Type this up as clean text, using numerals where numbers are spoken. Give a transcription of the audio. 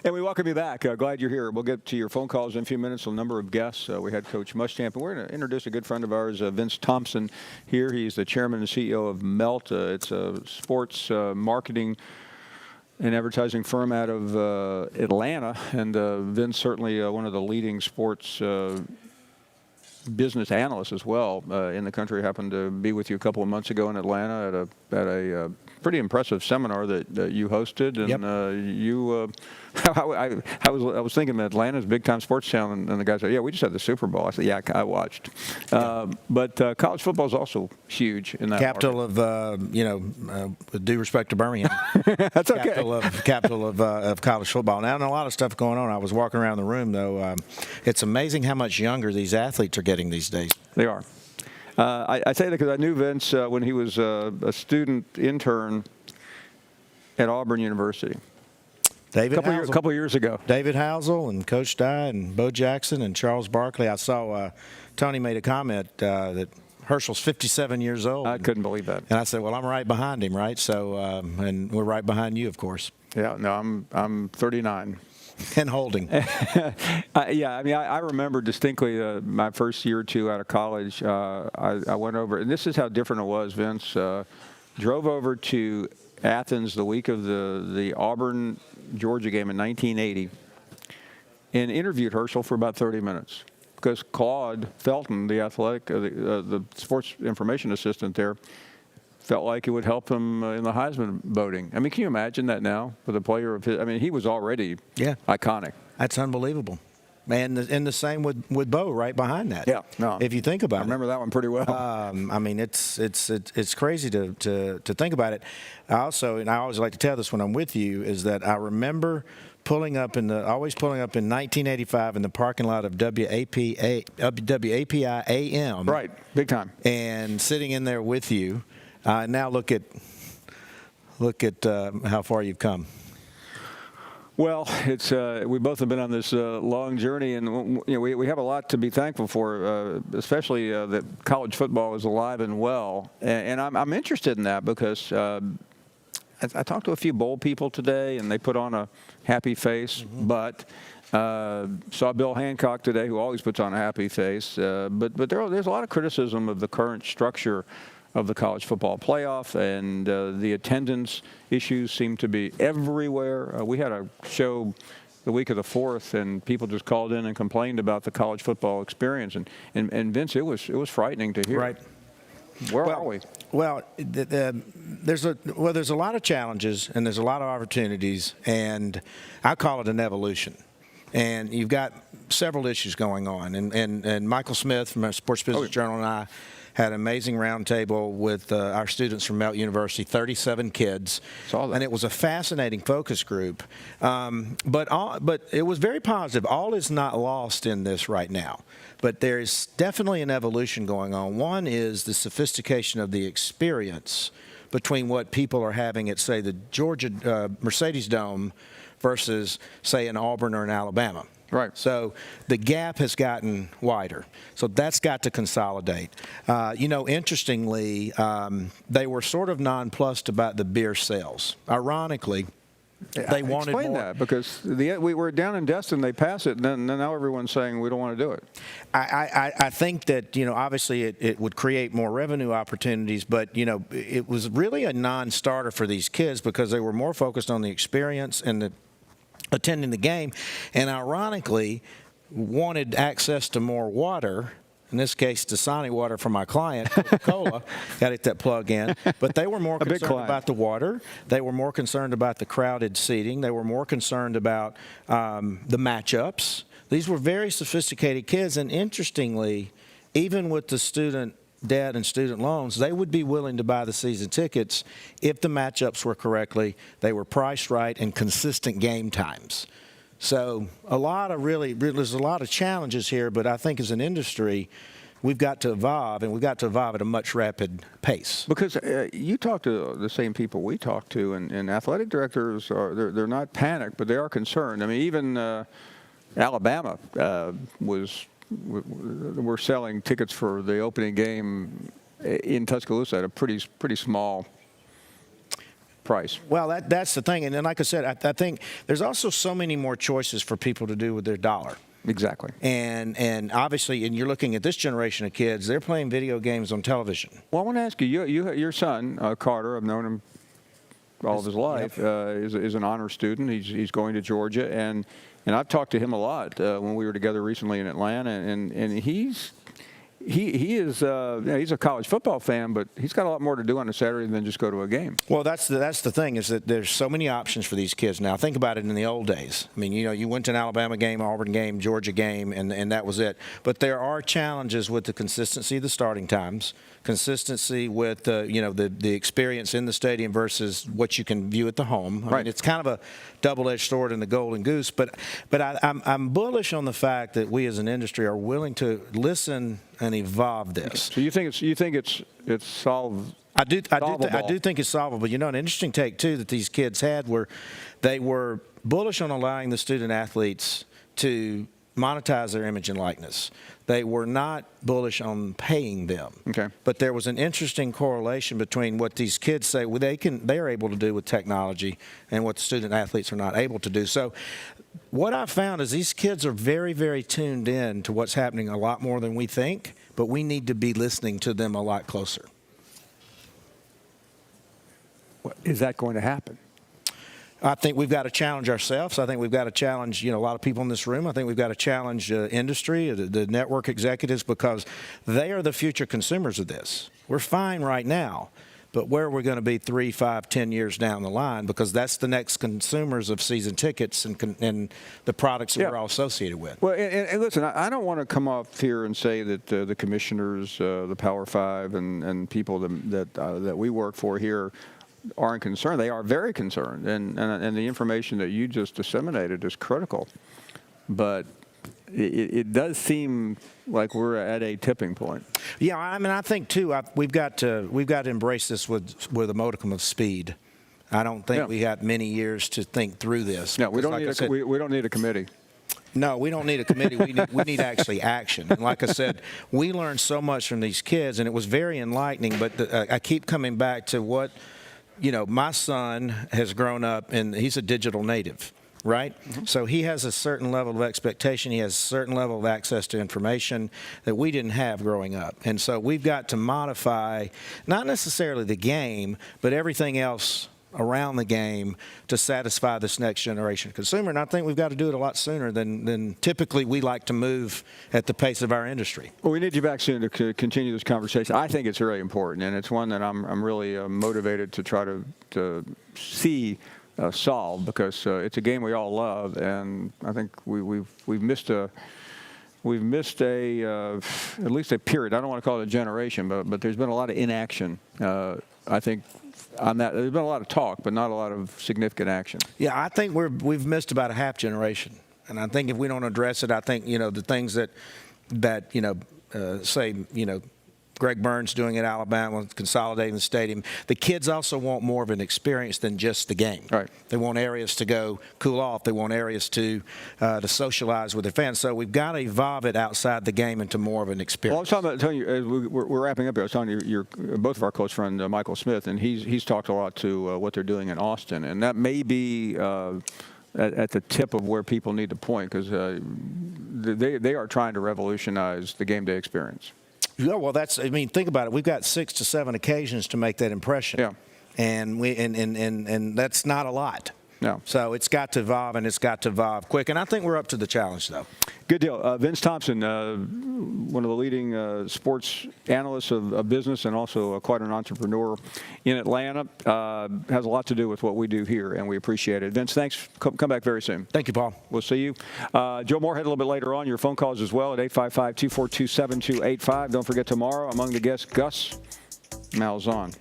And we welcome you back. Glad you're here. We'll get to your phone calls in a few minutes. A number of guests. We had Coach Muschamp, and we're going to introduce a good friend of ours, Vince Thompson, here. He's the chairman and CEO of Melt. It's a sports marketing and advertising firm out of Atlanta. And Vince certainly one of the leading sports business analysts as well in the country. Happened to be with you a couple of months ago in Atlanta at a pretty impressive seminar that you hosted, and yep. I was thinking that Atlanta's a big time sports town, and the guy said, "Yeah, we just had the Super Bowl." I said, "Yeah, I watched." But college football is also huge in that capital market. With due respect to Birmingham, that's okay. Capital of college football. Now, and a lot of stuff going on. I was walking around the room though. It's amazing how much younger these athletes are getting these days. They are. I say that because I knew Vince when he was a student intern at Auburn University. A couple years ago. David Housel and Coach Dye and Bo Jackson and Charles Barkley. I saw Tony made a comment that Herschel's 57 years old. I couldn't believe that. And I said, well, I'm right behind him, right? So, and we're right behind you, of course. Yeah, no, I'm 39. And holding. Yeah, I mean, I remember distinctly my first year or two out of college. I went over, and this is how different it was, Vince. Drove over to Athens the week of the Auburn-Georgia game in 1980 and interviewed Herschel for about 30 minutes because Claude Felton, the athletic, the sports information assistant there, felt like it would help him in the Heisman voting. I mean, can you imagine that now with a player of his? I mean, he was already iconic. That's unbelievable. And the same with Bo right behind that. Yeah, no. If you think about it. I remember that one pretty well. I mean, it's crazy to think about it. I always like to tell this when I'm with you, is that I remember always pulling up in 1985 in the parking lot of WAPI AM. Right, big time. And sitting in there with you. Now look at how far you've come. Well, it's we both have been on this long journey, and we have a lot to be thankful for, especially that college football is alive and well. And I'm interested in that because I talked to a few bowl people today, and they put on a happy face. Mm-hmm. But saw Bill Hancock today, who always puts on a happy face. But there's a lot of criticism of the current structure of the college football playoff, and the attendance issues seem to be everywhere. We had a show the week of the 4th, and people just called in and complained about the college football experience. And Vince, it was frightening to hear. Right. Where are we? Well, there's a lot of challenges and there's a lot of opportunities, and I call it an evolution. And you've got several issues going on, and Michael Smith from our Sports Business Journal and I had an amazing roundtable with our students from Melt University, 37 kids. Saw that. And it was a fascinating focus group. But it was very positive. All is not lost in this right now. But there's definitely an evolution going on. One is the sophistication of the experience between what people are having at, say, the Georgia Mercedes Dome versus, say, an Auburn or an Alabama. Right. So the gap has gotten wider. So that's got to consolidate. Interestingly, they were sort of nonplussed about the beer sales. Ironically, they wanted more. Explain that, because we were down in Destin, they passed it, and then now everyone's saying we don't want to do it. I think that, obviously it would create more revenue opportunities, but, it was really a non-starter for these kids because they were more focused on the experience and attending the game, and ironically wanted access to more water, in this case Dasani water from my client, Coca-Cola. Got to get that plug in. But they were more concerned about the water. They were more concerned about the crowded seating. They were more concerned about the matchups. These were very sophisticated kids, and interestingly, even with the student debt and student loans, they would be willing to buy the season tickets if the matchups were correctly, they were priced right, and consistent game times. So there's a lot of challenges here, but I think as an industry, we've got to evolve, and we've got to evolve at a much rapid pace. Because you talk to the same people we talk to, and athletic directors they're not panicked, but they are concerned. I mean, even Alabama we're selling tickets for the opening game in Tuscaloosa at a pretty small price. Well, that's the thing. And then, like I said, I think there's also so many more choices for people to do with their dollar. Exactly. And obviously, and you're looking at this generation of kids, they're playing video games on television. Well, I want to ask you, your son, Carter, I've known him all of his life, is an honor student. He's going to Georgia, and I've talked to him a lot when we were together recently in Atlanta, and he's he's a college football fan, but he's got a lot more to do on a Saturday than just go to a game. Well, that's the thing, is that there's so many options for these kids now. Think about it in the old days. I mean, you went to an Alabama game, Auburn game, Georgia game, and that was it. But there are challenges with the consistency of the starting times, consistency with the experience in the stadium versus what you can view at the home. I mean, it's kind of a double-edged sword in the golden goose. But I'm bullish on the fact that we as an industry are willing to listen and evolve this. So you think it's solved? I do think it's solvable. An interesting take too that these kids had were they were bullish on allowing the student athletes to monetize their image and likeness. They were not bullish on paying them. Okay. But there was an interesting correlation between what these kids say they are able to do with technology and what the student athletes are not able to do. So what I found is these kids are very, very tuned in to what's happening a lot more than we think, but we need to be listening to them a lot closer. Is that going to happen? I think we've got to challenge ourselves. I think we've got to challenge, a lot of people in this room. I think we've got to challenge industry, the network executives, because they are the future consumers of this. We're fine right now, but where we're going to be 3, 5, 10 years down the line, because that's the next consumers of season tickets and the products that we're all associated with. Well, and listen, I don't want to come off here and say that the commissioners, the Power Five, and people that we work for here aren't concerned. They are very concerned, and the information that you just disseminated is critical. But it does seem like we're at a tipping point. Yeah, I mean, I think too. We've got to embrace this with a modicum of speed. I don't think we got many years to think through this. No, we don't need a committee. No, we don't need a committee. We need actually action. And like I said, we learned so much from these kids, and it was very enlightening. But I keep coming back to what. My son has grown up, and he's a digital native, right? Mm-hmm. So he has a certain level of expectation. He has a certain level of access to information that we didn't have growing up. And so we've got to modify, not necessarily the game, but everything else around the game to satisfy this next generation consumer. And I think we've got to do it a lot sooner than typically we like to move at the pace of our industry. Well, we need you back soon to continue this conversation. I think it's very important, and it's one that I'm really motivated to try to see solve, because it's a game we all love, and I think we've missed at least a period. I don't want to call it a generation, but there's been a lot of inaction. I think on that there's been a lot of talk, but not a lot of significant action. Yeah, I think we've missed about a half generation, and I think if we don't address it, I think the things that say Greg Burns doing at Alabama, consolidating the stadium. The kids also want more of an experience than just the game. Right. They want areas to go cool off. They want areas to socialize with their fans. So we've got to evolve it outside the game into more of an experience. Well, I was telling you, as we're wrapping up here, I was telling you, both of our close friend Michael Smith, and he's talked a lot to what they're doing in Austin, and that may be at the tip of where people need to point, because they are trying to revolutionize the game day experience. Yeah, well, think about it. We've got 6 to 7 occasions to make that impression. Yeah. And that's not a lot. No. So it's got to evolve, and it's got to evolve quick. And I think we're up to the challenge, though. Good deal. Vince Thompson, one of the leading sports analysts of business, and also quite an entrepreneur in Atlanta, has a lot to do with what we do here, and we appreciate it. Vince, thanks. Come back very soon. Thank you, Paul. We'll see you. Joe Moorhead a little bit later on. Your phone calls as well at 855-242-7285. Don't forget tomorrow, among the guests, Gus Malzahn.